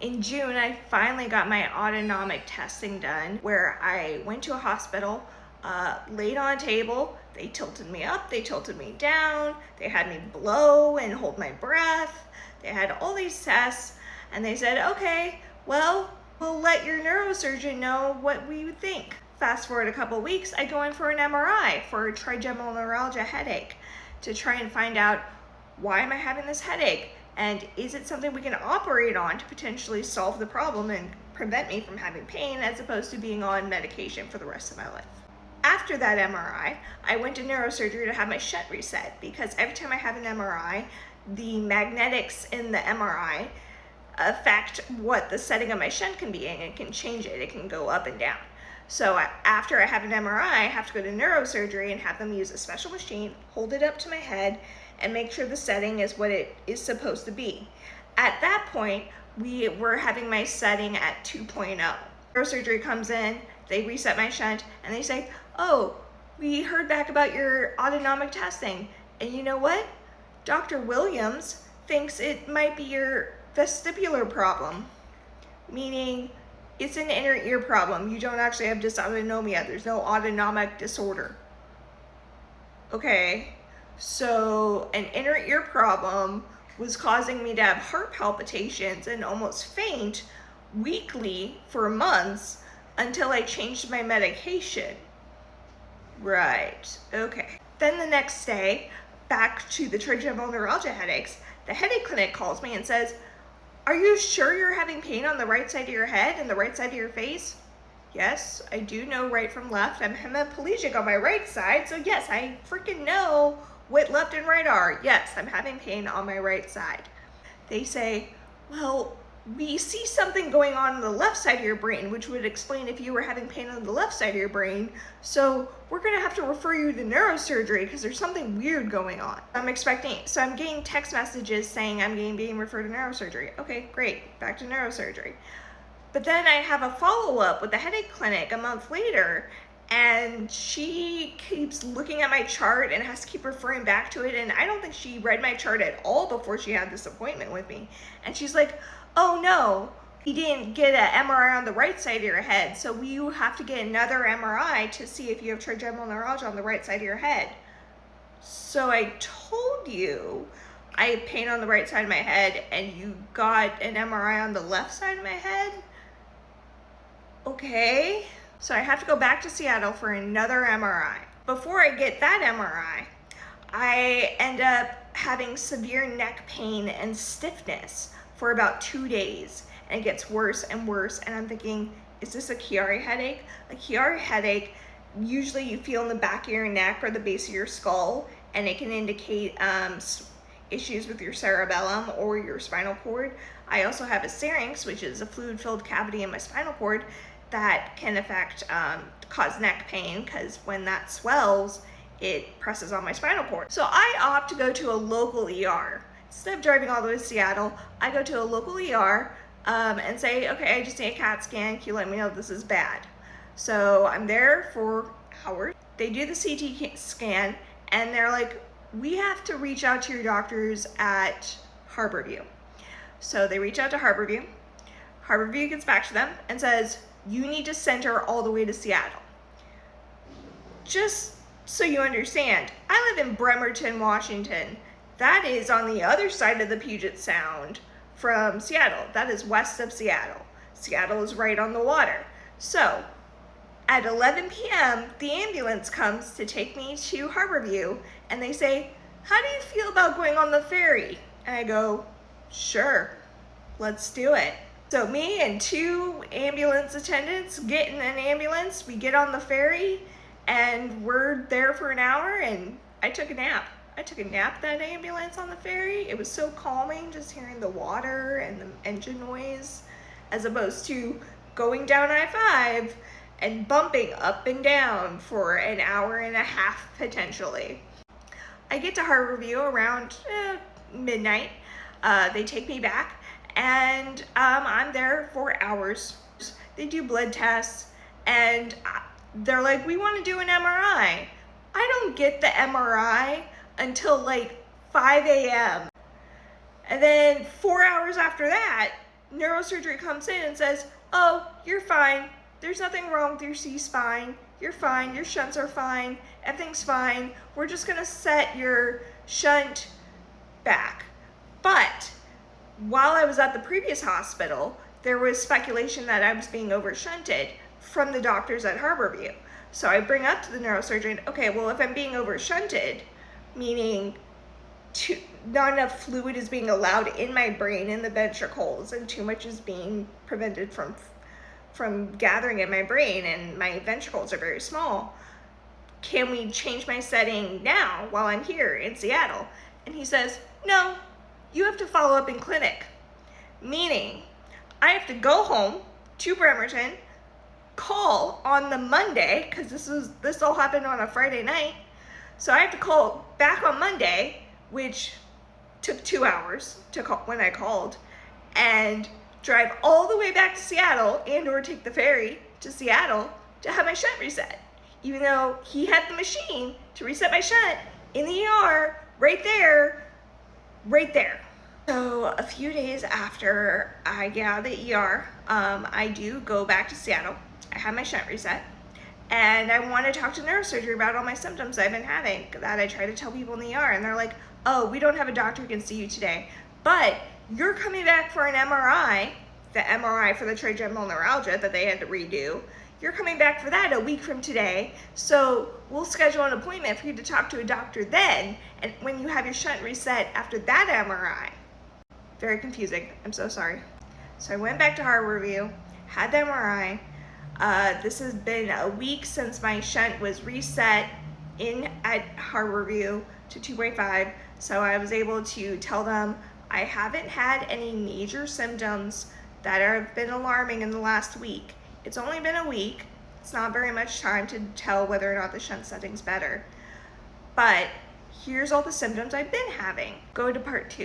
In June, I finally got my autonomic testing done, where I went to a hospital, laid on a table. They tilted me up, they tilted me down, they had me blow and hold my breath. They had all these tests, and they said, okay, well, we'll let your neurosurgeon know what we would think. Fast forward a couple weeks, I go in for an MRI for a trigeminal neuralgia headache to try and find out, why am I having this headache? And is it something we can operate on to potentially solve the problem and prevent me from having pain, as opposed to being on medication for the rest of my life? After that MRI, I went to neurosurgery to have my shunt reset, because every time I have an MRI, the magnetics in the MRI affect what the setting of my shunt can be, and it can change it. It can go up and down. So after I have an MRI, I have to go to neurosurgery and have them use a special machine, hold it up to my head, and make sure the setting is what it is supposed to be. At that point, we were having my setting at 2.0. Neurosurgery comes in, they reset my shunt, and they say, oh, we heard back about your autonomic testing. And you know what? Dr. Williams thinks it might be your vestibular problem, meaning it's an inner ear problem. You don't actually have dysautonomia. There's no autonomic disorder. Okay. So an inner ear problem was causing me to have heart palpitations and almost faint weekly for months until I changed my medication. Right, okay. Then the next day, back to the trigeminal neuralgia headaches, the headache clinic calls me and says, are you sure you're having pain on the right side of your head and the right side of your face? Yes, I do know right from left. I'm hemiplegic on my right side, so yes, I freaking know what left and right are. Yes, I'm having pain on my right side. They say, well, we see something going on the left side of your brain, which would explain if you were having pain on the left side of your brain. So we're gonna have to refer you to neurosurgery because there's something weird going on. I'm getting text messages saying I'm being referred to neurosurgery. Okay, great, back to neurosurgery. But then I have a follow-up with the headache clinic a month later, and she keeps looking at my chart and has to keep referring back to it. And I don't think she read my chart at all before she had this appointment with me. And she's like, oh no, you didn't get an MRI on the right side of your head, so you have to get another MRI to see if you have trigeminal neuralgia on the right side of your head. So I told you I have pain on the right side of my head, and you got an MRI on the left side of my head? Okay. So I have to go back to Seattle for another MRI. Before I get that MRI, I end up having severe neck pain and stiffness for about 2 days, and it gets worse and worse. And I'm thinking, is this a Chiari headache? A Chiari headache, usually you feel in the back of your neck or the base of your skull, and it can indicate issues with your cerebellum or your spinal cord. I also have a syrinx, which is a fluid-filled cavity in my spinal cord, that can cause neck pain, because when that swells, it presses on my spinal cord. So I opt to go to a local ER. Instead of driving all the way to Seattle, I go to a local ER and say, okay, I just need a CAT scan. Can you let me know if this is bad? So I'm there for hours. They do the CT scan, and they're like, we have to reach out to your doctors at Harborview. So they reach out to Harborview. Harborview gets back to them and says, you need to send her all the way to Seattle. Just so you understand, I live in Bremerton, Washington. That is on the other side of the Puget Sound from Seattle. That is west of Seattle. Seattle is right on the water. So at 11 p.m., the ambulance comes to take me to Harborview, and they say, how do you feel about going on the ferry? And I go, sure, let's do it. So me and 2 ambulance attendants get in an ambulance, we get on the ferry, and we're there for an hour, and I took a nap. I took a nap that ambulance on the ferry. It was so calming just hearing the water and the engine noise, as opposed to going down I-5 and bumping up and down for an hour and a half potentially. I get to Harborview around midnight. They take me back, and I'm there for hours. They do blood tests, and they're like, we want to do an MRI. I don't get the MRI until like 5 a.m. And then 4 hours after that, neurosurgery comes in and says, oh, you're fine. There's nothing wrong with your C-spine. You're fine. Your shunts are fine. Everything's fine. We're just going to set your shunt back. But while I was at the previous hospital, there was speculation that I was being over-shunted from the doctors at Harborview. So I bring up to the neurosurgeon, okay, well, if I'm being over-shunted, meaning not enough fluid is being allowed in my brain in the ventricles and too much is being prevented from gathering in my brain and my ventricles are very small, can we change my setting now while I'm here in Seattle? And he says, no, you have to follow up in clinic. Meaning, I have to go home to Bremerton, call on the Monday, because this all happened on a Friday night, so I have to call back on Monday, which took 2 hours to call when I called, and drive all the way back to Seattle and or take the ferry to Seattle to have my shunt reset. Even though he had the machine to reset my shunt in the ER, right there. So a few days after I get out of the ER, I do go back to Seattle. I have my shunt reset. And I want to talk to neurosurgery about all my symptoms I've been having that I try to tell people in the ER. And they're like, oh, we don't have a doctor who can see you today. But you're coming back for an MRI, the MRI for the trigeminal neuralgia that they had to redo. You're coming back for that a week from today. So we'll schedule an appointment for you to talk to a doctor then. And when you have your shunt reset after that MRI. Very confusing. I'm so sorry. So I went back to Harborview, had the MRI. This has been a week since my shunt was reset at Harborview to 2.5. So I was able to tell them I haven't had any major symptoms that have been alarming in the last week. It's only been a week. It's not very much time to tell whether or not the shunt setting's better. But here's all the symptoms I've been having. Go to part 2.